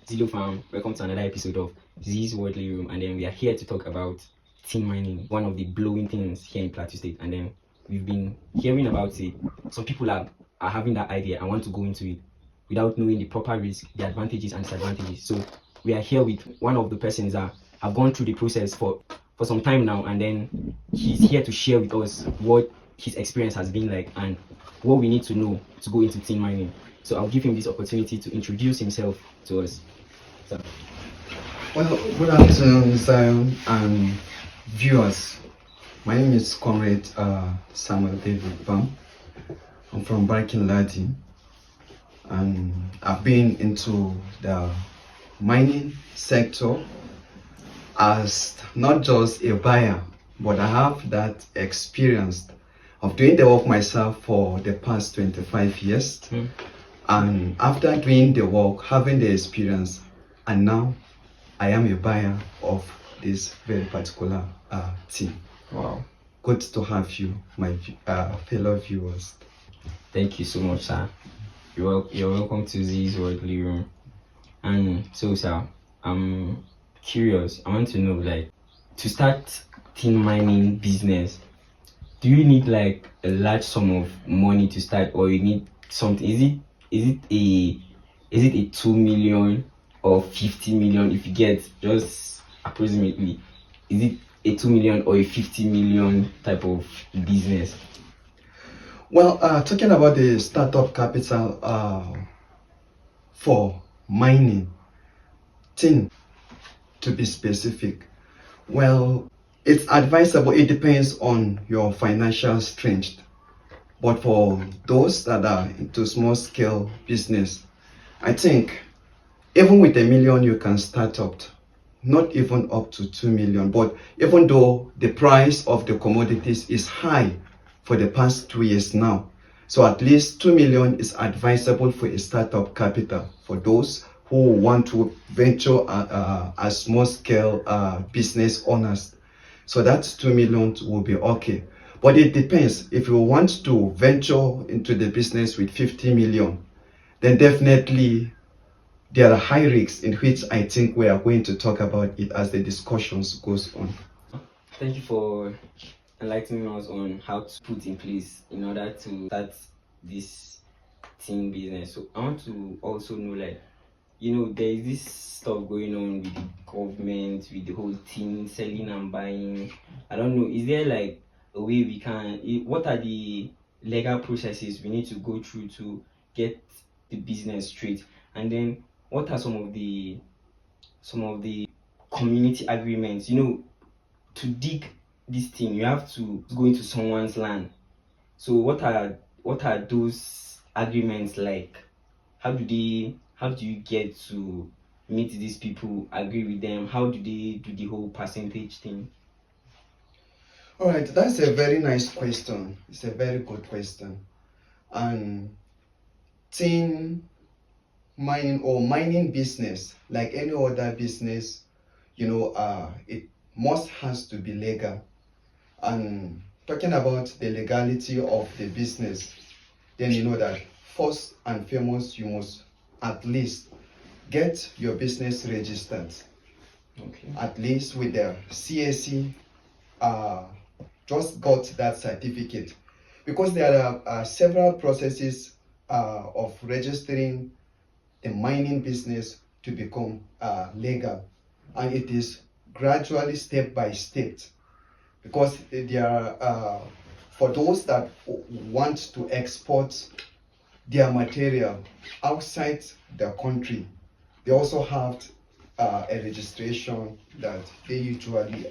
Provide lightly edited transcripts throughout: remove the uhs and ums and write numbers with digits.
ZEELLO Fam, welcome to another episode of ZEE'S Worldly Room, and then we are here to talk about tin mining, one of the blowing things here in Plateau State. And then we've been hearing about it. Some people are having that idea and want to go into it without knowing the proper risk, the advantages and disadvantages. So we are here with one of the persons that have gone through the process for some time now, and then he's here to share with us what his experience has been like and what we need to know to go into tin mining. So I'll give him this opportunity to introduce himself to us. So. Well, good afternoon, Zion and viewers. My name is Comrade Samuel David Bam. I'm from Barking Ladi, and I've been into the mining sector as not just a buyer, but I have that experience of doing the work myself for the past 25 years. And after doing the work, having the experience, and now I am a buyer of this very particular team. Wow. Good to have you, my fellow viewers. Thank you so much, sir. You're welcome to ZEE'S Worldly Room. And so, sir, I'm curious. I want to know, like, to start tin mining business, do you need like a large sum of money to start, or you need something? Is it a 2 million or 50 million? If you get just approximately, is it a 2 million or a 50 million type of business? Well, talking about the startup capital for mining, tin to be specific, well, it's advisable. It depends on your financial strength. But for those that are into small scale business, I think even with $1 million you can start up, not even up to 2 million. But even though the price of the commodities is high for the past 2 years now, so at least 2 million is advisable for a startup capital for those who want to venture as small scale business owners. So that 2 million will be okay. But it depends. If you want to venture into the business with 50 million, then definitely there are high risks, in which I think we are going to talk about it as the discussions goes on. Thank you for enlightening us on how to put in place in order to start this tin business. So I want to also know, like, there is this stuff going on with the government, with the whole tin selling and buying. I don't know, is there like a way we can, what are the legal processes we need to go through to get the business straight? And then what are some of the community agreements? To dig this thing, you have to go into someone's land. So what are those agreements like? How do you get to meet these people, agree with them? How do they do the whole percentage thing? All right, that's a very nice question. It's a very good question. And tin mining or mining business, like any other business, it has to be legal. And talking about the legality of the business, then you know that first and foremost, you must at least get your business registered. Okay. At least with the CAC, just got that certificate, because there are several processes of registering the mining business to become legal, and it is gradually step by step, because there are for those that want to export their material outside the country, they also have a registration that they usually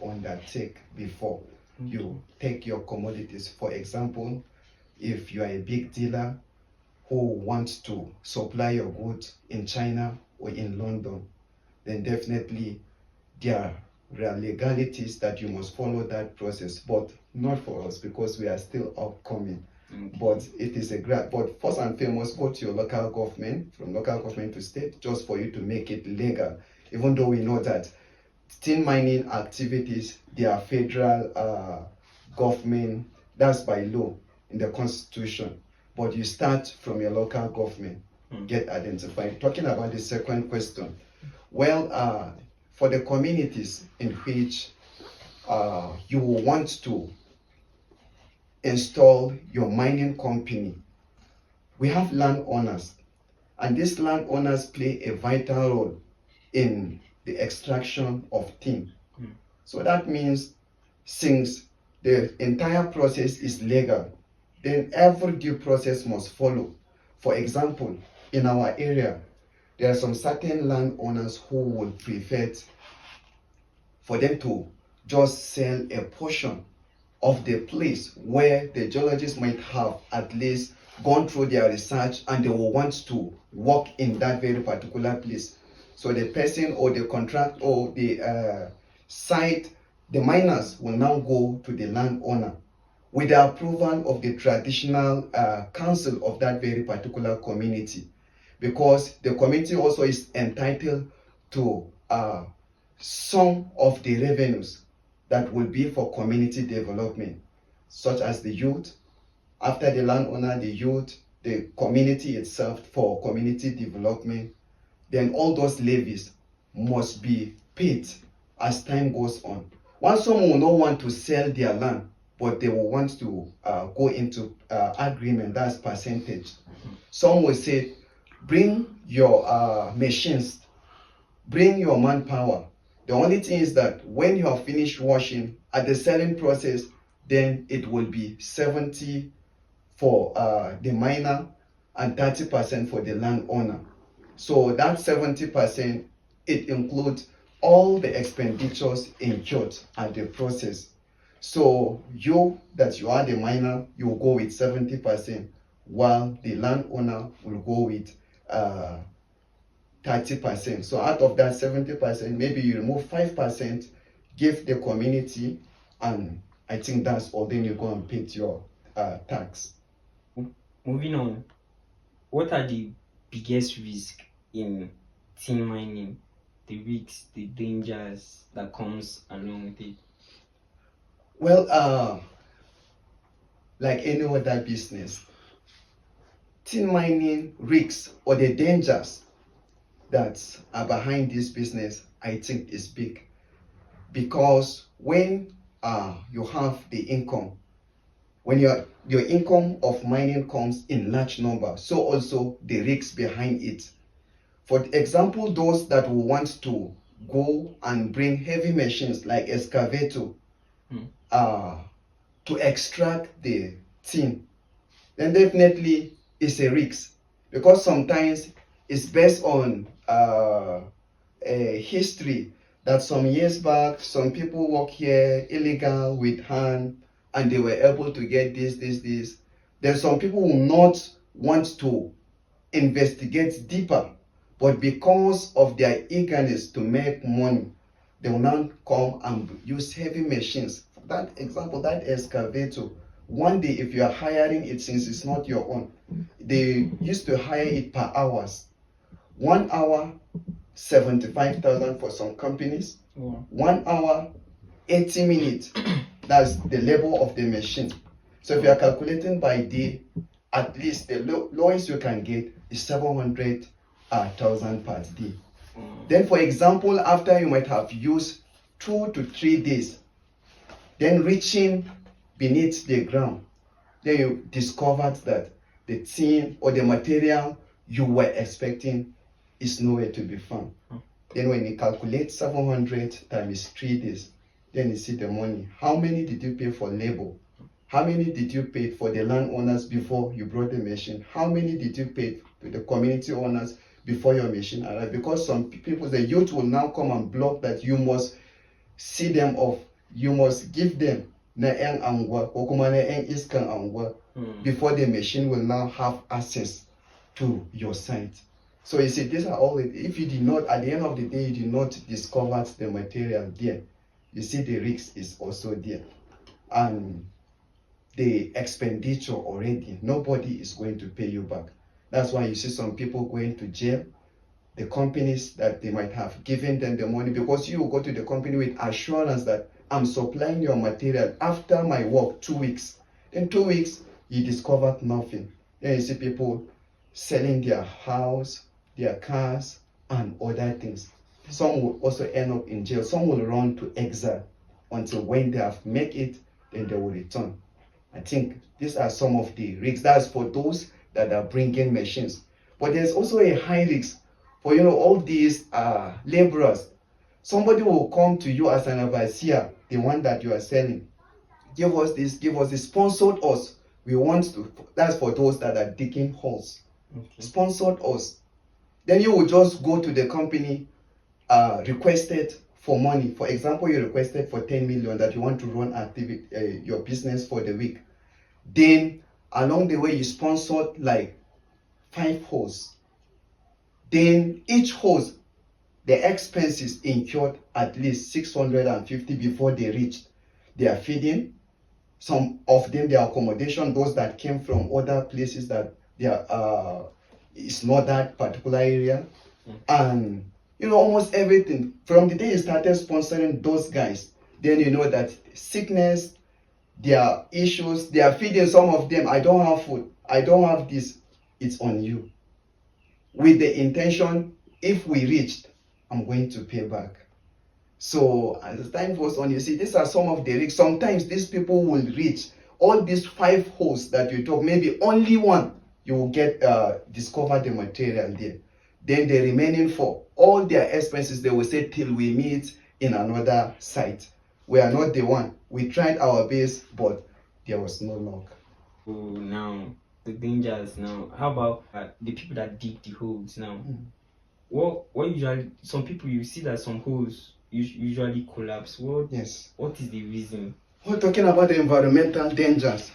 undertake before you take your commodities. For example, if you are a big dealer who wants to supply your goods in China or in London, then definitely there are legalities that you must follow that process, but not for us because we are still upcoming. But it is but first and foremost, go to your local government, from local government to state, just for you to make it legal. Even though we know that tin mining activities, they are federal government, that's by law in the constitution. But you start from your local government get identified. Talking about the second question, well, for the communities in which you will want to install your mining company, we have landowners, and these landowners play a vital role in the extraction of tin. So that means since the entire process is legal, then every due process must follow. For example, in our area, there are some certain landowners who would prefer for them to just sell a portion of the place where the geologists might have at least gone through their research and they will want to work in that very particular place. So the person or the contract or the site, the miners will now go to the landowner with the approval of the traditional council of that very particular community, because the community also is entitled to some of the revenues that will be for community development, such as the youth, after the landowner, the youth, the community itself for community development. Then all those levies must be paid as time goes on. Once someone will not want to sell their land, but they will want to go into agreement, that's percentage. Some will say, bring your machines, bring your manpower. The only thing is that when you have finished washing, at the selling process, then it will be 70 for the miner and 30% for the landowner. So that 70%, it includes all the expenditures incurred at the process. So you are the miner, you will go with 70%, while the landowner will go with 30%. So out of that 70%, maybe you remove 5%, give the community, and I think that's all. Then you go and pay your tax. Moving on, what are the biggest risks in tin mining? The risks, the dangers that comes along with it? Well, like any other business, tin mining risks or the dangers that are behind this business, I think, is big, because when you have the income, when your income of mining comes in large number, so also the risks behind it. For example, those that will want to go and bring heavy machines like excavator to extract the tin, then definitely it's a risk, because sometimes it's based on a history that some years back, some people work here illegal with hand and they were able to get this. Then some people will not want to investigate deeper, but because of their eagerness to make money, they will now come and use heavy machines. For that example, that excavator, one day if you are hiring it, since it's not your own, they used to hire it per hours. 1 hour, 75,000 for some companies. 1 hour, 80 minutes. That's the labor of the machine. So if you are calculating by day, at least the lowest you can get is 700,000 per day. Then, for example, after you might have used 2 to 3 days, then reaching beneath the ground, then you discovered that the tin or the material you were expecting is nowhere to be found. Then when you calculate 700 times 3 days, then you see the money. How many did you pay for labor? How many did you pay for the landowners before you brought the machine? How many did you pay to the community owners before your machine arrived? Because some people, the youth will now come and block that. You must see them off. You must give them na eng angwa or kuma na eng iskan angwa before the machine will now have access to your site. So you see, these are all, if you did not, at the end of the day, you did not discover the material there, you see the risk is also there. And the expenditure already, nobody is going to pay you back. That's why you see some people going to jail. The companies that they might have given them the money, because you will go to the company with assurance that I'm supplying your material after my work 2 weeks. In 2 weeks, you discovered nothing. Then you see people selling their house, their cars, and other things. Some will also end up in jail. Some will run to exile until when they have made it, then they will return. I think these are some of the risks. That's for those that are bringing machines. But there's also a high risk for all these laborers. Somebody will come to you as an overseer, the one that you are selling. Give us this, sponsored us. We want to. That's for those that are digging holes. Okay. Sponsored us. Then you will just go to the company, requested for money. For example, you requested for 10 million that you want to run your business for the week. Then along the way you sponsored like 5 hosts. Then each host, the expenses incurred at least 650 before they reached their feeding. Some of them their accommodation, those that came from other places that they are it's not that particular area. And almost everything from the day you started sponsoring those guys, then you know that sickness, their issues, they are feeding some of them. I don't have food, I don't have this. It's on you, with the intention, if we reached, I'm going to pay back. So as time goes on, you see, these are some of the risks. Sometimes these people will reach all these 5 holes that you talk, maybe only one you will get discover the material there. Then the remaining 4, all their expenses, they will say till we meet in another site. We are not the one. We tried our best, but there was no luck. So now the dangers. Now, how about the people that dig the holes? Now, what usually, some people, you see that some holes usually collapse. Yes. What is the reason? We're talking about the environmental dangers,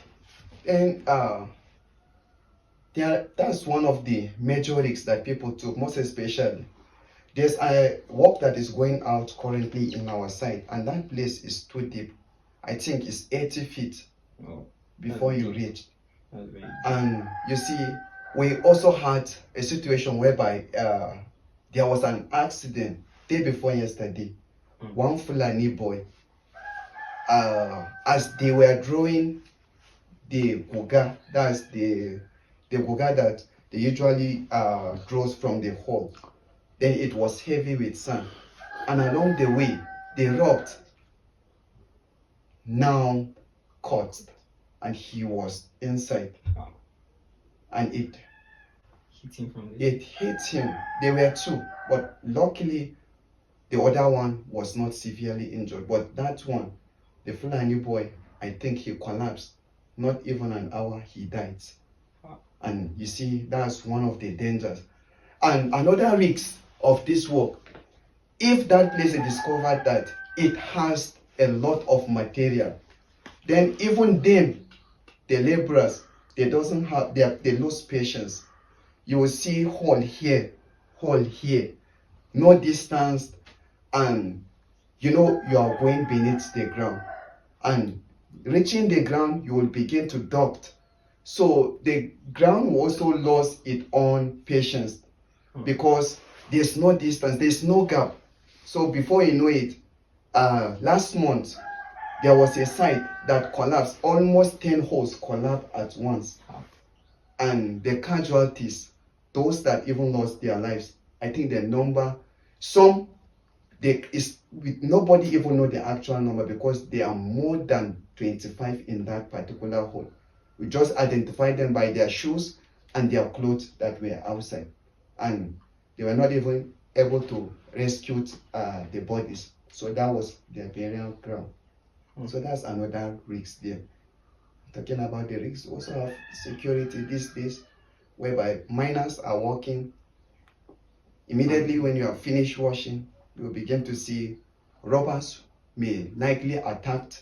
and that's one of the major risks that people took, most especially. There's a work that is going out currently in our site, and that place is too deep. I think it's 80 feet before you reach. And you see, we also had a situation whereby there was an accident day before yesterday. One Fulani boy, as they were drawing the guga, that's the guga that they usually draws from the hole, then it was heavy with sand, and along the way the rope now caught, and he was inside. And it hit him from it hit him. There were 2, but luckily the other one was not severely injured. But that one, the Fulani boy, I think he collapsed. Not even an hour, he died. And you see, that's one of the dangers. And another risk of this work, if that place is discovered that it has a lot of material, then even them, the laborers, they lose patience. You will see hole here, no distance, and you are going beneath the ground. And reaching the ground, you will begin to duct. So the ground will also lose its own patience, because there's no distance, there's no gap. So before you know it, last month there was a site that collapsed. Almost 10 holes collapsed at once, and the casualties, those that even lost their lives, I think the number, nobody even know the actual number, because there are more than 25 in that particular hole. We just identified them by their shoes and their clothes that were outside, and they were not even able to rescue the bodies. So that was their burial ground. So that's another risk there. Talking about the risks, we also have security these days, whereby miners are working. Immediately when you have finished washing, you will begin to see robbers may likely attack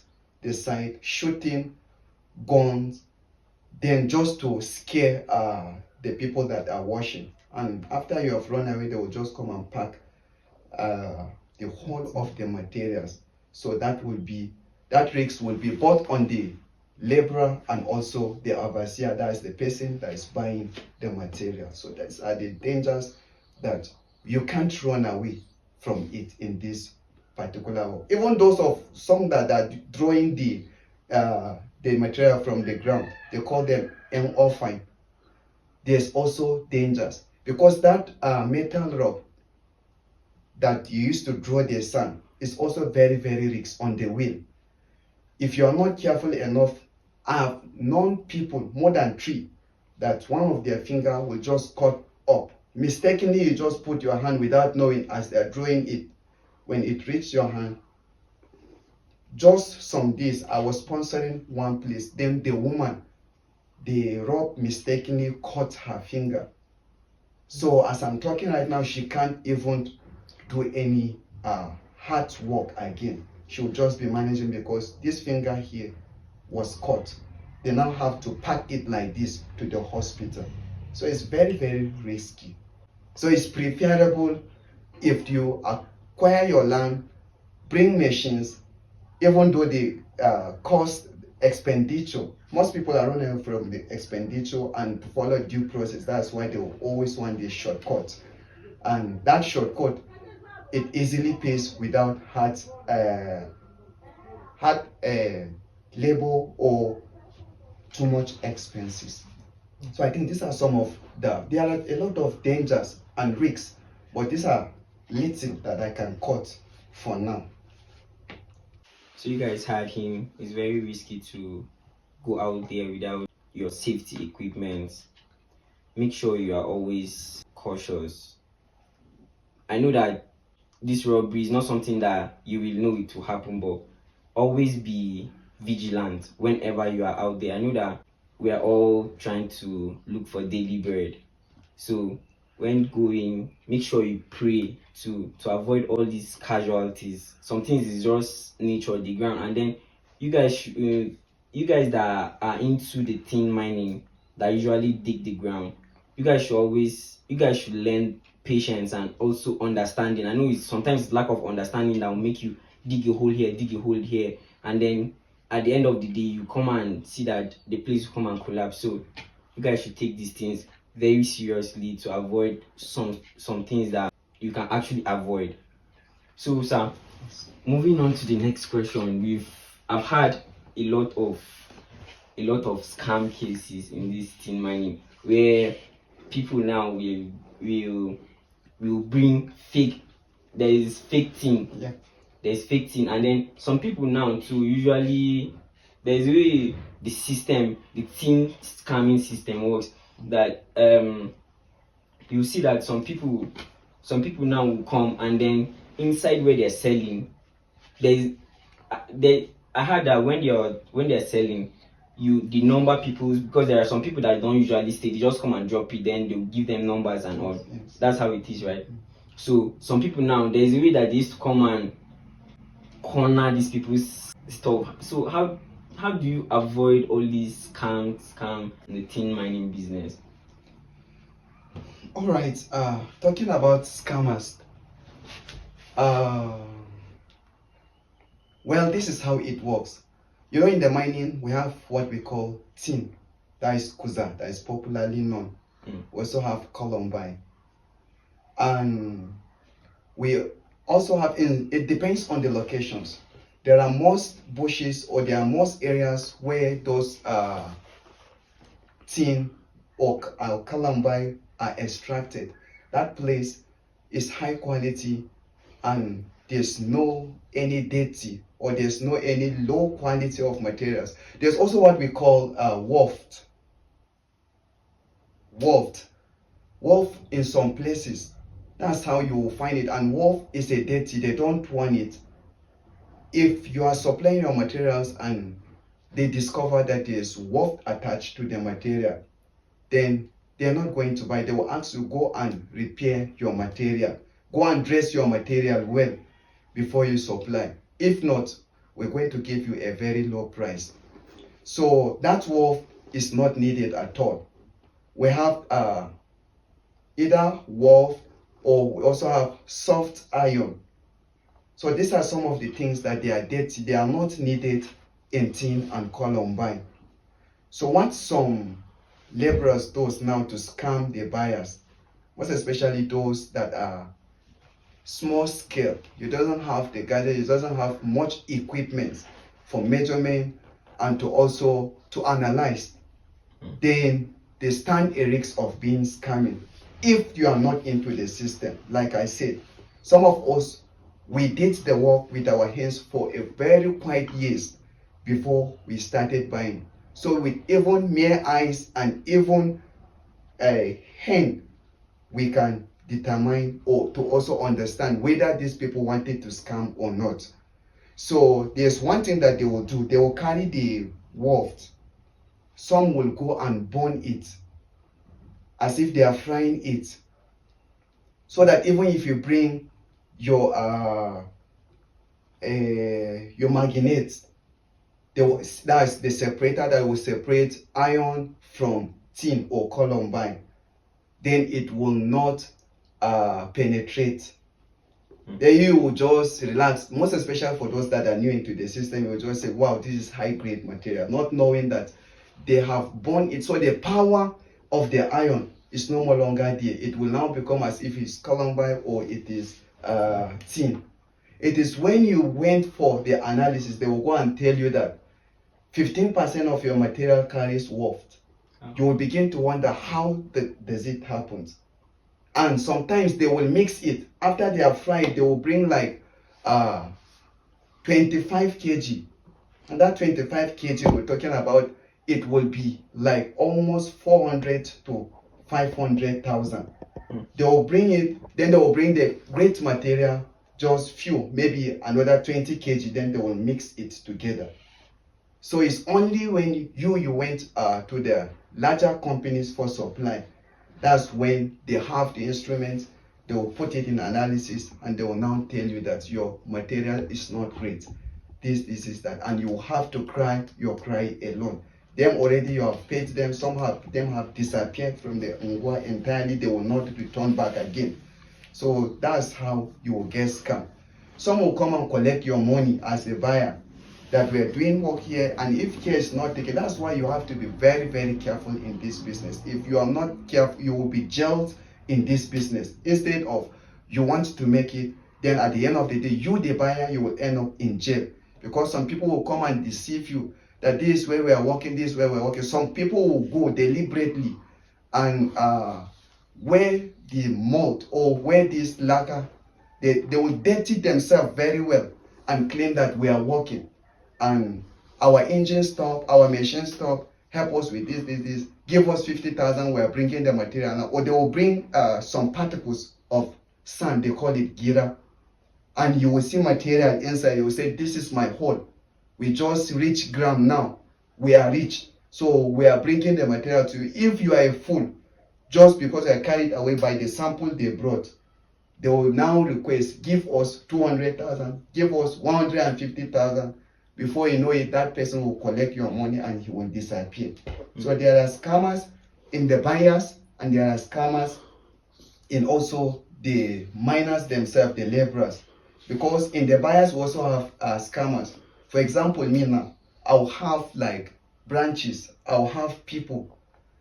the site, shooting guns, then just to scare the people that are washing. And after you have run away, they will just come and pack the whole of the materials. So that risk will be both on the laborer and also the overseer, that is the person that is buying the material. So those are the dangers that you can't run away from it in this particular work. Even those of some that are drawing the material from the ground, they call them fine. there's also dangers, because that metal rod that you used to draw the sun is also very, very risky on the wheel. If you are not careful enough, I have known people, more than 3, that one of their finger will just cut up. Mistakenly, you just put your hand without knowing as they're drawing it. When it reached your hand, just some days, I was sponsoring one place. Then the woman, the rope mistakenly cut her finger. So as I'm talking right now, she can't even do any hard work again. She'll just be managing because this finger here was cut. They now have to pack it like this to the hospital. So it's very, very risky. So it's preferable if you acquire your land, bring machines, even though the cost expenditure, most people are running from the expenditure and follow due process. That's why they will always want the shortcut. And that shortcut, it easily pays without hard labor or too much expenses. So I think these are some of there are a lot of dangers and risks, but these are little that I can cut for now. So you guys heard him. It's very risky to go out there without your safety equipment. Make sure you are always cautious. I know that this robbery is not something that you will know it will happen, but always be vigilant whenever you are out there. I know that we are all trying to look for daily bread. So when going, make sure you pray to avoid all these casualties. Some things is just nature, the ground, and then you guys that are into the tin mining that usually dig the ground, you guys should learn patience and also understanding. I know it's sometimes lack of understanding that will make you dig a hole here, and then at the end of the day you come and see that the place will come and collapse. So you guys should take these things very seriously to avoid some things that you can actually avoid. So sir, moving on to the next question, I've had a lot of scam cases in this tin mining where people now will bring fake. There's fake tin. Yeah. There's fake tin, and then some people now too usually there's a way the tin scamming system works, that you see that some people now will come, and then inside where they're selling, I heard that when they're selling, the number people, because there are some people that don't usually stay, they just come and drop it, then they'll give them numbers and all. Yes. That's how it is, right? So some people now, there's a way that they used to come and corner these people's stuff. So how do you avoid all these scam in the tin mining business? All right. Talking about scammers. Well, this is how it works. You know, in the mining, we have what we call tin. That is Kuza, that is popularly known. We also have Columbine. And we also have, it depends on the locations. There are most bushes, or there are most areas where those tin or Columbine are extracted. That place is high quality, and there's no any dirty, or there's no any low quality of materials. There's also what we call wolf in some places. That's how you will find it. And wolf is a dirty, they don't want it. If you are supplying your materials and they discover that there's wolf attached to the material, then they're not going to buy. They will ask you, go and repair your material, go and dress your material well before you supply. If not, we're going to give you a very low price. So that wolf is not needed at all. We have either wolf, or we also have soft iron. So these are some of the things that they are dirty. They are not needed in tin and Columbine. So what some laborers do now to scam the buyers, most especially those that are small scale, you doesn't have the gadget, it doesn't have much equipment for measurement and to also to analyze, then they stand a risk of being scamming if you are not into the system. Like I said, some of us, we did the work with our hands for a very quite years before we started buying. So with even mere eyes and even a hand, we can determine or to also understand whether these people wanted to scam or not. So there's one thing that they will do. They will carry the waft. Some will go and burn it as if they are frying it, so that even if you bring your magnets, that's the separator that will separate iron from tin or columbine, then it will not penetrate. Then you will just relax, most especially for those that are new into the system. You will just say, wow, this is high grade material, not knowing that they have burned it. So the power of the iron is no more longer there. It will now become as if it's columbine or it is tin. It is when you went for the analysis, they will go and tell you that 15% of your material carries waft. You will begin to wonder how does it happen. And sometimes they will mix it. After they are fried, they will bring like 25 kg. And that 25 kg we're talking about, it will be like almost 400 to 500,000. They will bring it, then they will bring the great material, just few, maybe another 20 kg, then they will mix it together. So it's only when you went to the larger companies for supply, that's when they have the instruments, they will put it in analysis, and they will now tell you that your material is not great. This is that, and you have to cry your cry alone. Them already you have paid them, some of them have disappeared from the Ngwa entirely, they will not return back again. So that's how you will get scammed. Some will come and collect your money as a buyer, that we're doing work here, and if care is not taken, that's why you have to be very, very careful in this business. If you are not careful, you will be jailed in this business. Instead of you want to make it, then at the end of the day, you the buyer, you will end up in jail, because some people will come and deceive you that this is where we are working, this is where we're working. Some people will go deliberately and where the mold or where this lacquer, they will dirty themselves very well and claim that we are working. And our engine stop, our machine stop, help us with this, give us 50,000, we are bringing the material now. Or they will bring some particles of sand, they call it gira, and you will see material inside. You will say, this is my hole. We just reach gram now. We are rich. So we are bringing the material to you. If you are a fool, just because I carried away by the sample they brought, they will now request, give us 200,000, give us 150,000. Before you know it, that person will collect your money and he will disappear. So there are scammers in the buyers, and there are scammers in also the miners themselves, the laborers. Because in the buyers we also have scammers. For example, me now, I'll have like branches, I'll have people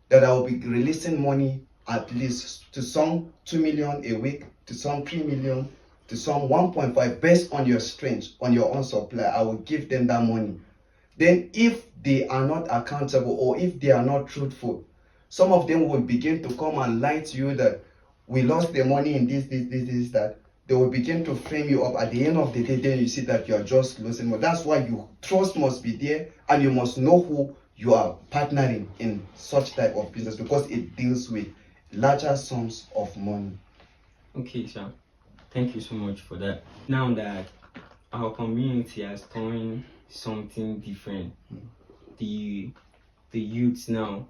that I'll be releasing money at least to some 2 million a week, to some 3 million, to some 1.5, based on your strength, on your own supply. I will give them that money. Then if they are not accountable, or if they are not truthful, some of them will begin to come and lie to you that we lost the money in this, that. They will begin to frame you up. At the end of the day, then you see that you are just losing money. That's why you trust must be there, and you must know who you are partnering in such type of business, because it deals with larger sums of money. Okay, sir. Thank you so much for that. Now that our community has turned something different, the youths now,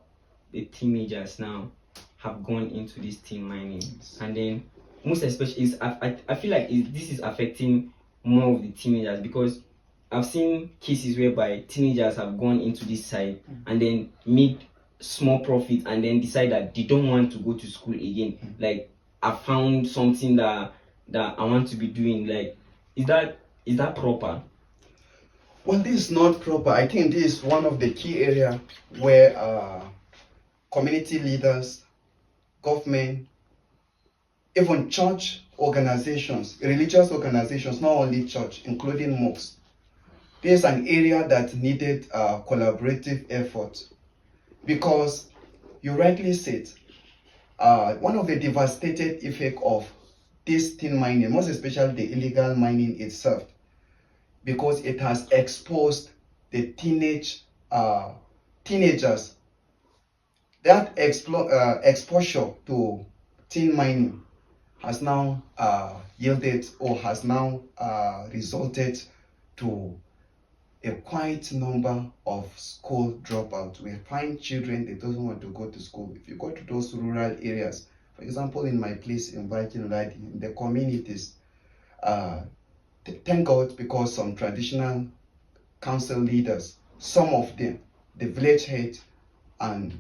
the teenagers now, have gone into this tin mining, and then most especially I feel like this is affecting more of the teenagers, because I've seen cases whereby teenagers have gone into this side and then made small profit, and then decide that they don't want to go to school again. Like, I found something that I want to be doing. Like, is that proper? Well, this is not proper. I think this is one of the key areas where community leaders, government, even church organizations, religious organizations, not only church, including mosques, this is an area that needed collaborative effort. Because you rightly said, one of the devastating effects of this tin mining, most especially the illegal mining itself, because it has exposed the teenagers. That exposure to tin mining has now yielded or has now resulted to a quite number of school dropouts. We find children that doesn't want to go to school. If you go to those rural areas, for example, in my place in Viking Ladi, in the communities, thank God, because some traditional council leaders, some of them, the village head and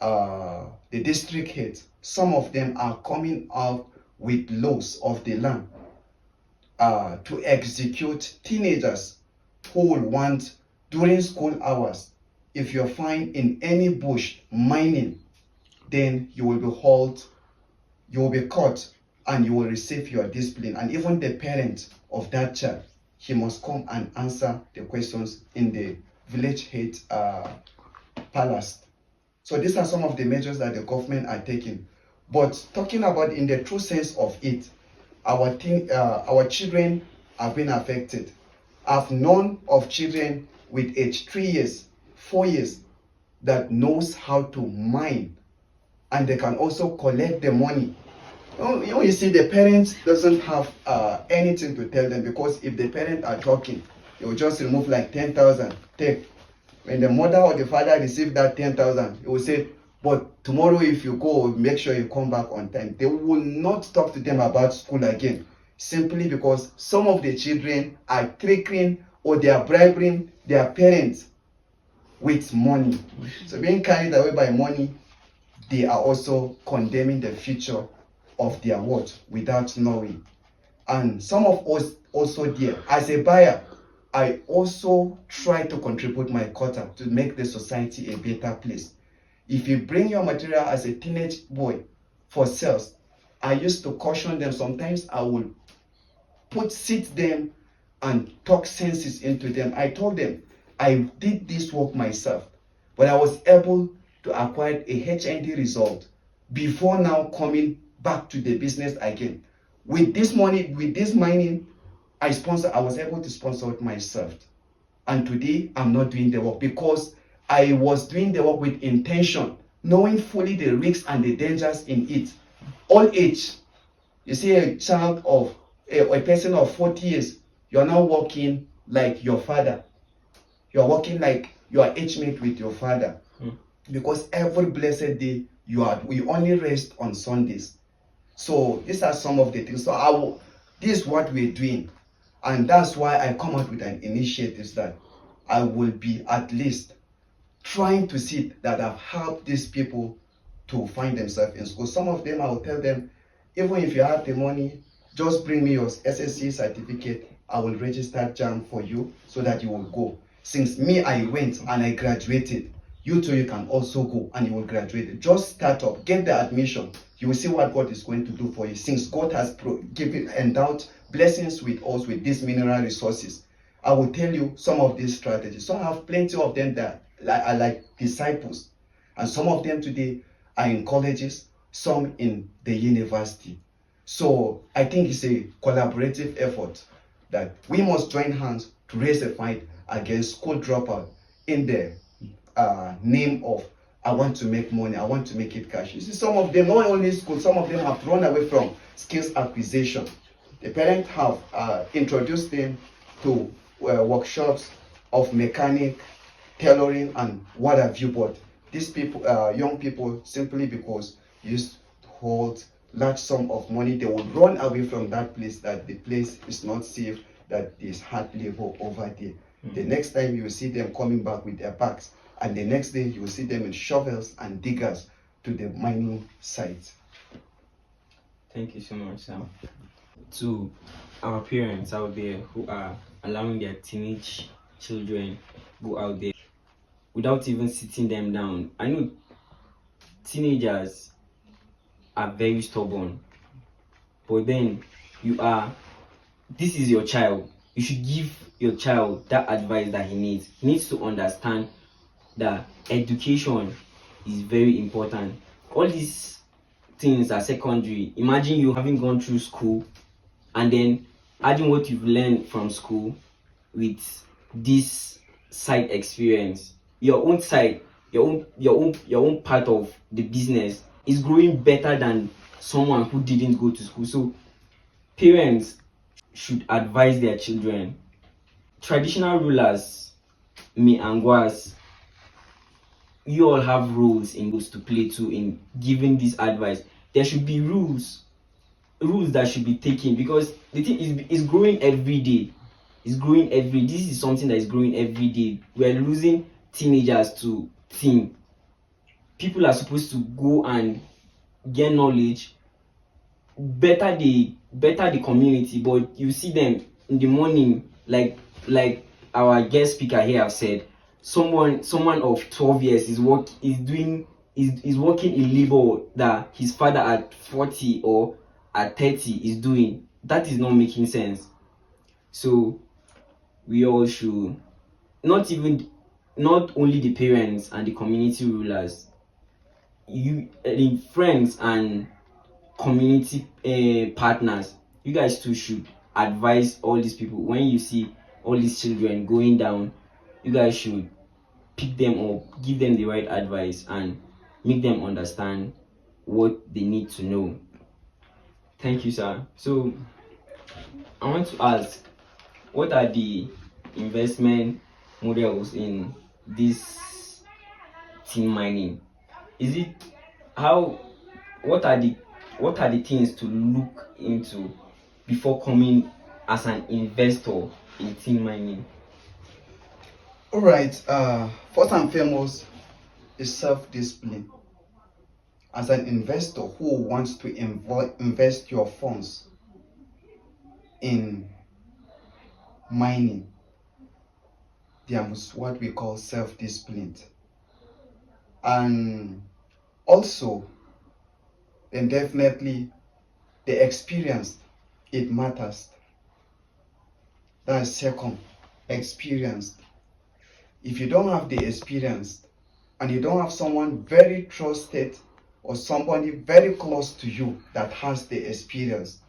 the district head, some of them are coming out with laws of the land to execute teenagers who will want during school hours. If you're found in any bush mining, then you will be hauled, you will be caught, and you will receive your discipline. And even the parent of that child, he must come and answer the questions in the village head palace. So these are some of the measures that the government are taking. But talking about in the true sense of it, our children have been affected. I've known of children with age 3 years, 4 years that knows how to mine, and they can also collect the money. You see, the parents doesn't have anything to tell them, because if the parents are talking, they will just remove like 10,000. Take. When the mother or the father receive that 10,000, he will say, but tomorrow if you go, make sure you come back on time. They will not talk to them about school again, simply because some of the children are tricking or they are bribing their parents with money. So being carried away by money, they are also condemning the future of their world without knowing. And some of us also there, as a buyer, I also try to contribute my quota to make the society a better place. If you bring your material as a teenage boy for sales, I used to caution them. Sometimes I will sit them and talk senses into them. I told them I did this work myself, but I was able to acquire a HND result before now coming back to the business again. With this money, with this mining, I was able to sponsor it myself. And today I'm not doing the work because I was doing the work with intention, knowing fully the risks and the dangers in it. Old age, you see a child of a person of 40 years, you're now working like your father. You're working like you are age mate with your father. Because every blessed day we only rest on Sundays. So these are some of the things. So this is what we're doing. And that's why I come out with an initiative that I will be at least trying to see that I've helped these people to find themselves in school. Some of them, I will tell them, even if you have the money, just bring me your SSC certificate. I will register JAM for you so that you will go. Since me, I went and I graduated. You too, you can also go and you will graduate. Just start up, get the admission. You will see what God is going to do for you. Since God has endowed blessings with us with these mineral resources, I will tell you some of these strategies. So I have plenty of them that are like disciples. And some of them today are in colleges, some in the university. So I think it's a collaborative effort that we must join hands to raise a fight against school dropout in the name of I want to make money, I want to make it cash. You see, some of them, not only school, some of them have run away from skills acquisition. The parents have introduced them to workshops of mechanic, tailoring, and what have you. But these people, young people, simply because used to hold large sum of money, they would run away from that place, that the place is not safe, that there's hard labor over there. The next time you will see them coming back with their bags, and the next day you will see them with shovels and diggers to the mining sites. Thank you so much, Sam. To our parents out there who are allowing their teenage children go out there without even sitting them down. I know teenagers are very stubborn, but then this is your child. You should give your child that advice that he needs. He needs to understand that education is very important. All these things are secondary. Imagine you having gone through school and then adding what you've learned from school with this side experience. Your own side, your own part of the business is growing better than someone who didn't go to school. So parents should advise their children. Traditional rulers, me and Gwas, you all have roles in those to play too in giving this advice. There should be rules that should be taken, because the thing is growing every day. It's growing every. This is something that is growing every day. We're losing teenagers to think. People are supposed to go and get knowledge, better the community, but you see them in the morning, like our guest speaker here have said, someone of 12 years is working in labor that his father at 40 or at 30 is doing. That is not making sense. So we all should, not only the parents and the community rulers, the friends and community partners, you guys too should advise all these people. When you see all these children going down, you guys should pick them up, give them the right advice, and make them understand what they need to know. Thank you, sir. So I want to ask, what are the investment models in this tin mining? Is it what are the things to look into before coming as an investor in tin mining? All right. First and foremost is self-discipline. As an investor who wants to invest your funds in mining, there must what we call self-discipline. And also, then definitely the experience, it matters. That's second, experience. If you don't have the experience and you don't have someone very trusted or somebody very close to you that has the experience,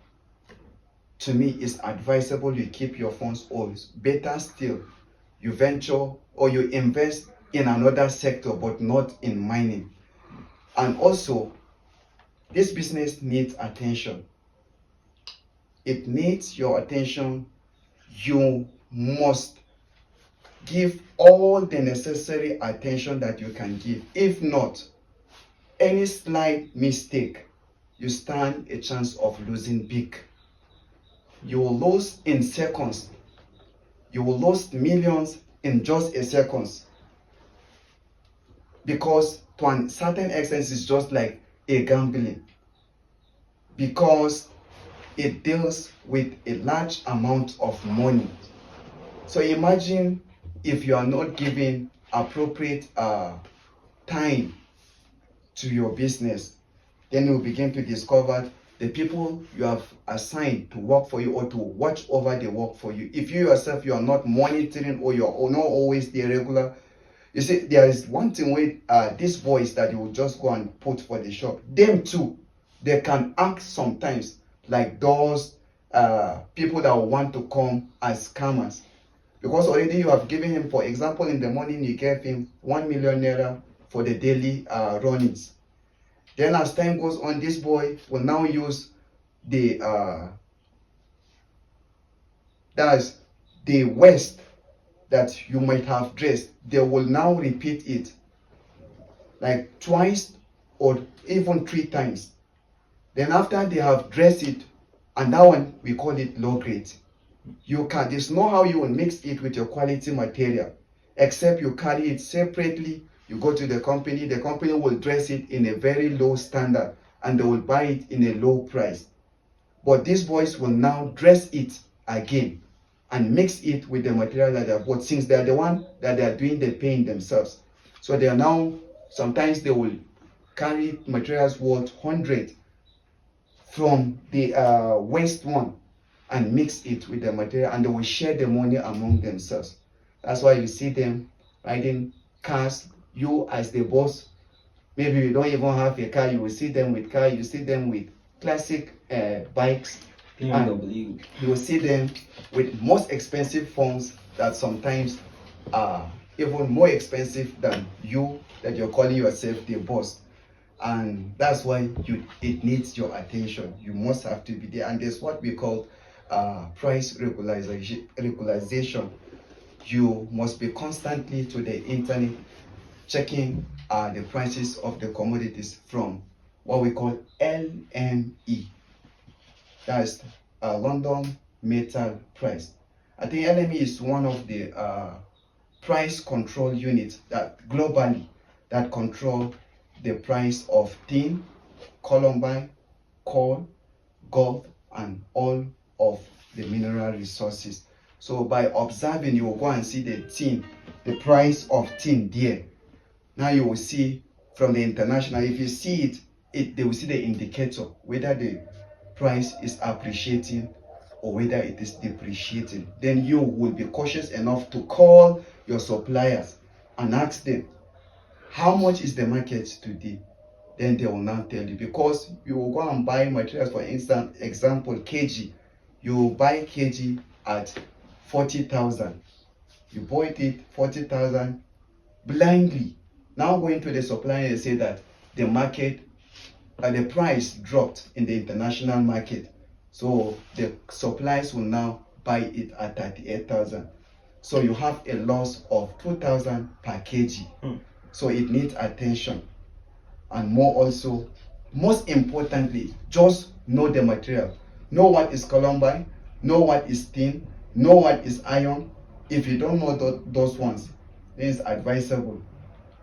to me it's advisable you keep your funds always. Better still, you venture or you invest in another sector but not in mining. And also, this business needs attention. It needs your attention. You must give all the necessary attention that you can give. If not, any slight mistake, you stand a chance of losing big. You will lose in seconds. You will lose millions in just a second. Because to a certain extent, it's just like a gambling. Because it deals with a large amount of money. So imagine if you are not giving appropriate time to your business, then you will begin to discover the people you have assigned to work for you or to watch over the work for you. If you yourself, you are not monitoring or you are not always the regular, you see, there is one thing with these boys that you will just go and put for the shop. Them too, they can act sometimes like those people that want to come as scammers. Because already you have given him, for example, in the morning you gave him 1 million naira for the daily runnings. Then as time goes on, this boy will now use the that's the waste that you might have dressed. They will now repeat it like twice or even 3 times. Then after they have dressed it, and that one we call it low grade. You can, there's no how you will mix it with your quality material, except you carry it separately. You go to the company will dress it in a very low standard and they will buy it in a low price. But these boys will now dress it again and mix it with the material that they have bought, since they are the one that they are doing the paint themselves. So they are now, sometimes they will carry materials worth 100 from the waste one and mix it with the material, and they will share the money among themselves. That's why you see them riding cars, you as the boss, Maybe you don't even have a car, you will see them with car, you see them with classic bikes, and BMW. you will see them with most expensive phones that sometimes are even more expensive than you, that you're calling yourself the boss. And that's why it needs your attention. You must have to be there. And there's what we call price regularization. You must be constantly to the internet checking the prices of the commodities from what we call LME. That's London Metal Price. I think LME is one of the price control units that globally that control the price of tin, columbine, coal, gold, and all of the mineral resources. So by observing, you will go and see the tin, the price of tin there. Now you will see from the international, if you see it, they will see the indicator, whether the price is appreciating or whether it is depreciating. Then you will be cautious enough to call your suppliers and ask them, how much is the market today? Then they will now tell you, because you will go and buy materials. For instance, example, kg. You buy kg at 40,000. You bought it 40,000 blindly. Now going to the supplier and say that the market, the price dropped in the international market. So the suppliers will now buy it at 38,000. So you have a loss of 2,000 per kg. So it needs attention. And more also, most importantly, just know the material. Know what is columbine, know what is tin, know what is iron. If you don't know those ones, then it's advisable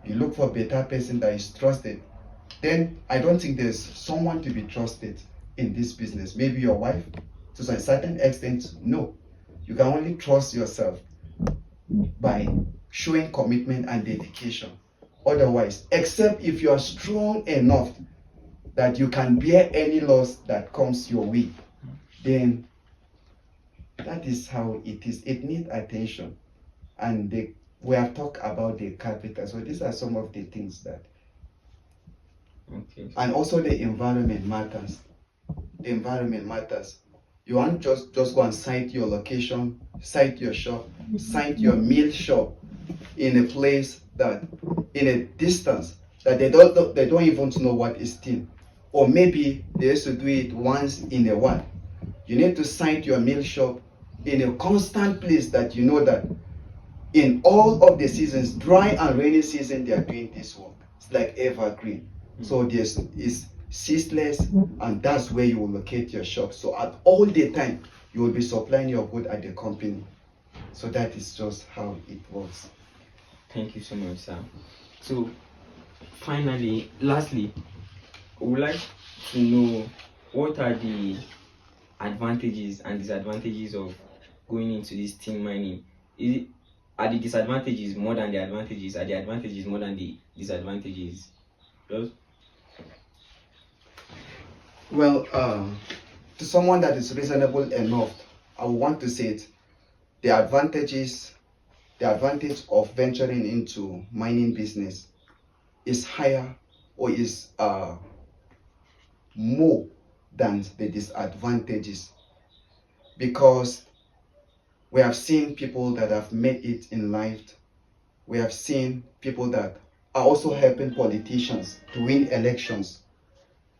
you look for a better person that is trusted. Then I don't think there's someone to be trusted in this business. Maybe your wife, to a certain extent, no. You can only trust yourself by showing commitment and dedication. Otherwise, except if you are strong enough that you can bear any loss that comes your way, then that is how it is. It needs attention. And we have talked about the capital. So these are some of the things that. Okay. And also the environment matters. The environment matters. You want just go and site your location, site your shop, site your meal shop in a place that, in a distance that they don't even know what is tin. Or maybe they used to do it once in a while. You need to site your meal shop in a constant place that you know that in all of the seasons, dry and rainy season, they are doing this work. It's like evergreen. So it's ceaseless, and that's where you will locate your shop. So at all the time, you will be supplying your good at the company. So that is just how it works. Thank you so much, sir. So finally, lastly, I would like to know, what are the advantages and disadvantages of going into this tin mining? Are the disadvantages more than the advantages? Are the advantages more than the disadvantages? Yes? Well, to someone that is reasonable enough, I would want to say it. The advantage of venturing into mining business is higher, or is more than the disadvantages, because we have seen people that have made it in life. We have seen people that are also helping politicians to win elections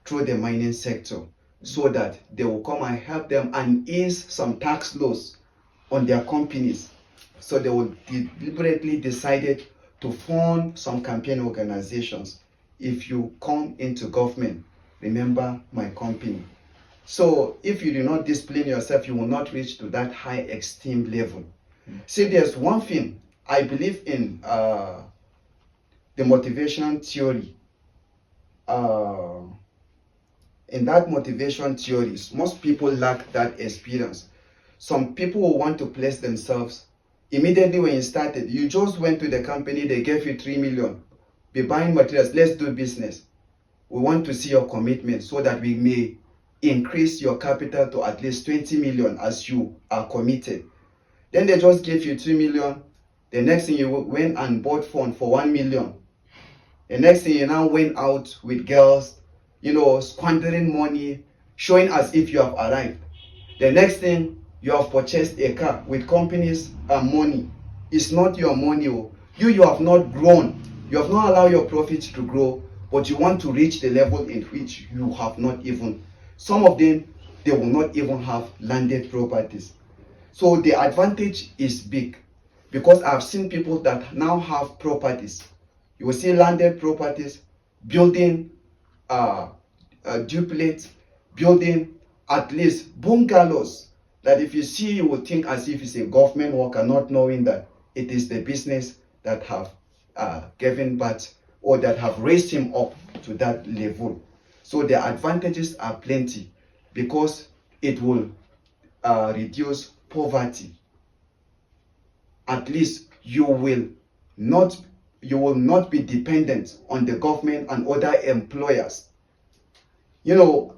through the mining sector, so that they will come and help them and ease some tax laws on their companies. So they will deliberately decided to fund some campaign organizations. If you come into government, remember my company. So if you do not discipline yourself, you will not reach to that high esteem level. See, there's one thing I believe in, the motivation theory. In that motivation theories, most people lack that experience. Some people will want to place themselves immediately when you started. You just went to the company, they gave you 3 million. Be buying materials, let's do business. We want to see your commitment so that we may increase your capital to at least 20 million as you are committed. Then they just gave you 2 million. The next thing, you went and bought phone for 1 million. The next thing, you now went out with girls, squandering money, showing as if you have arrived. The next thing, you have purchased a car with companies and money. It's not your money. Oh. You have not grown. You have not allowed your profits to grow, but you want to reach the level in which you have not even. Some of them, they will not even have landed properties. So the advantage is big, because I've seen people that now have properties. You will see landed properties, building duplex, building at least bungalows, that if you see, you will think as if it's a government worker, not knowing that it is the business that have given birth, or that have raised him up to that level. So the advantages are plenty, because it will reduce poverty. At least you will not be dependent on the government and other employers. You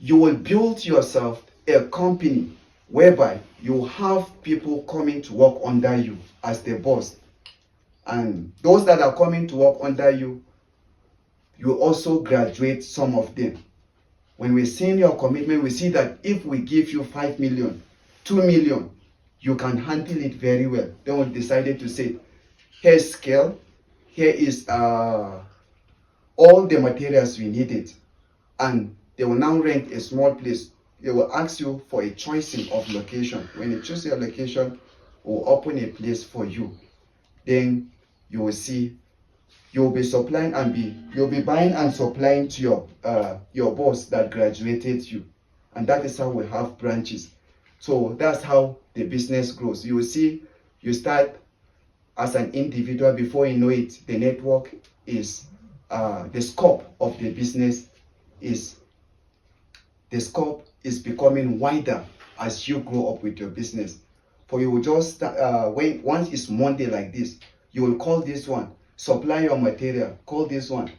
will build yourself a company whereby you have people coming to work under you as the boss. And those that are coming to work under you, you also graduate some of them. When we see your commitment, we see that if we give you 5 million, 2 million, you can handle it very well. Then we decided to say, here's scale, here is all the materials we needed. And they will now rent a small place. They will ask you for a choosing of location. When you choose your location, we'll open a place for you. Then you will see, you'll be buying and supplying to your boss that graduated you. And that is how we have branches. So that's how the business grows. You will see, you start as an individual. Before you know it, the network is the scope of the business is becoming wider as you grow up with your business. For you will just once it's Monday like this, you will call this one, supply your material. Call this one,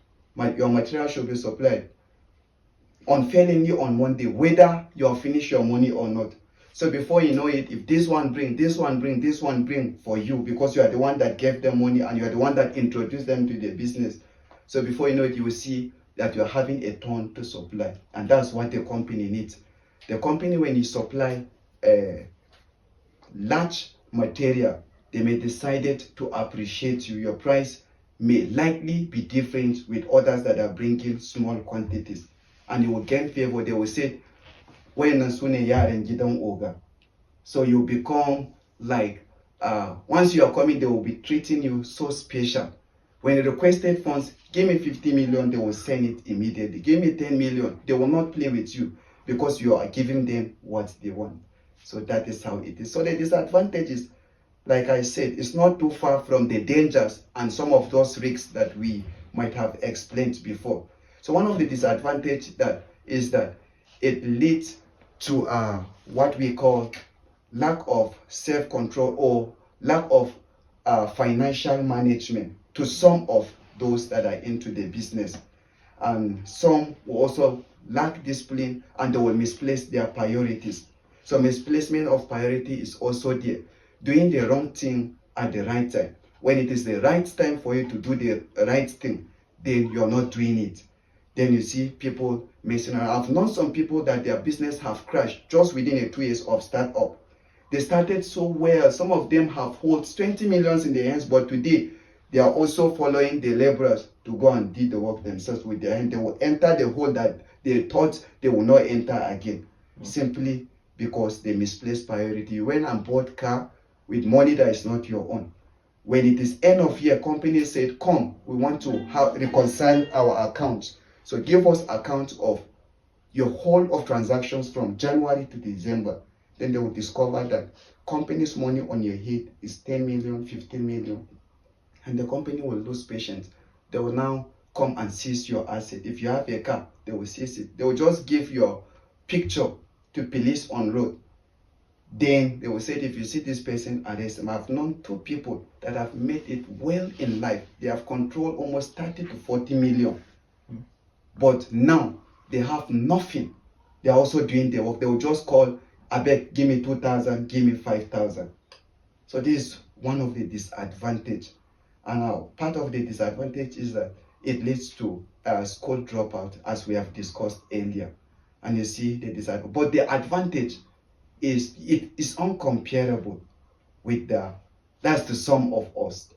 your material should be supplied unfailingly on Monday, whether you have finished your money or not. So before you know it, if this one bring, this one bring, this one bring for you, because you are the one that gave them money and you are the one that introduced them to the business. So before you know it, you will see that you are having a ton to supply. And that's what the company needs. The company, when you supply large material, they may decide to appreciate you. Your price may likely be different with others that are bringing small quantities. And you will gain favor. They will say, so you become like, once you are coming, they will be treating you so special. When you requested funds, give me 50 million, they will send it immediately. Give me 10 million, they will not play with you, because you are giving them what they want. So that is how it is. So the disadvantages, like I said, it's not too far from the dangers and some of those risks that we might have explained before. So one of the disadvantages is that it leads to what we call lack of self-control, or lack of financial management to some of those that are into the business. And some will also lack discipline, and they will misplace their priorities. So misplacement of priority is also there. Doing the wrong thing at the right time. When it is the right time for you to do the right thing, then you're not doing it. Then you see people messing around. I've known some people that their business have crashed just within 2 years of startup. They started so well. Some of them have holds 20 millions in their hands, but today they are also following the laborers to go and do the work themselves with their hand. They will enter the hole that they thought they will not enter again, simply because they misplaced priority. You went and bought car with money that is not your own. When it is end of year, company said, come, we want to reconcile our accounts. So give us accounts of your whole of transactions from January to December. Then they will discover that company's money on your head is 10 million, 15 million. And the company will lose patience. They will now come and seize your asset. If you have a car, they will seize it. They will just give your picture to police on road. Then they will say, if you see this person, arrest them. I've known 2 people that have made it well in life. They have controlled almost 30 to 40 million. But now they have nothing. They are also doing the work. They will just call, I beg, give me 2,000, give me 5,000. So this is one of the disadvantages. And part of the disadvantage is that it leads to school dropout, as we have discussed earlier. And you see the disadvantage. But the advantage is it is uncomparable with that's the sum of us.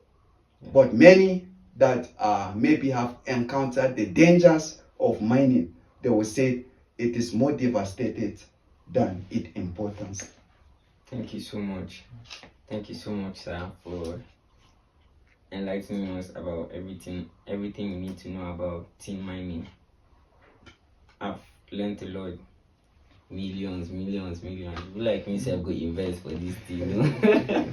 But many that maybe have encountered the dangers of mining, they will say it is more devastated than its importance. Thank you so much. Thank you so much, sir, for enlightening us about everything you need to know about tin mining. I've learned a lot. Millions. People like me self go invest for this thing, you know.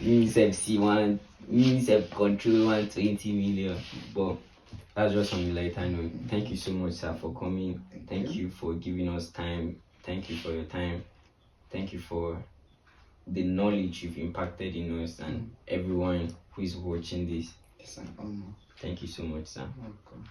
Me self see one, me self control 120 million. But that's just on the lighter note. Thank you so much, sir, for coming. Thank you for giving us time. Thank you for your time. Thank you for the knowledge you've impacted in us and everyone who is watching this. It's an honor. Thank you so much, sir. Welcome.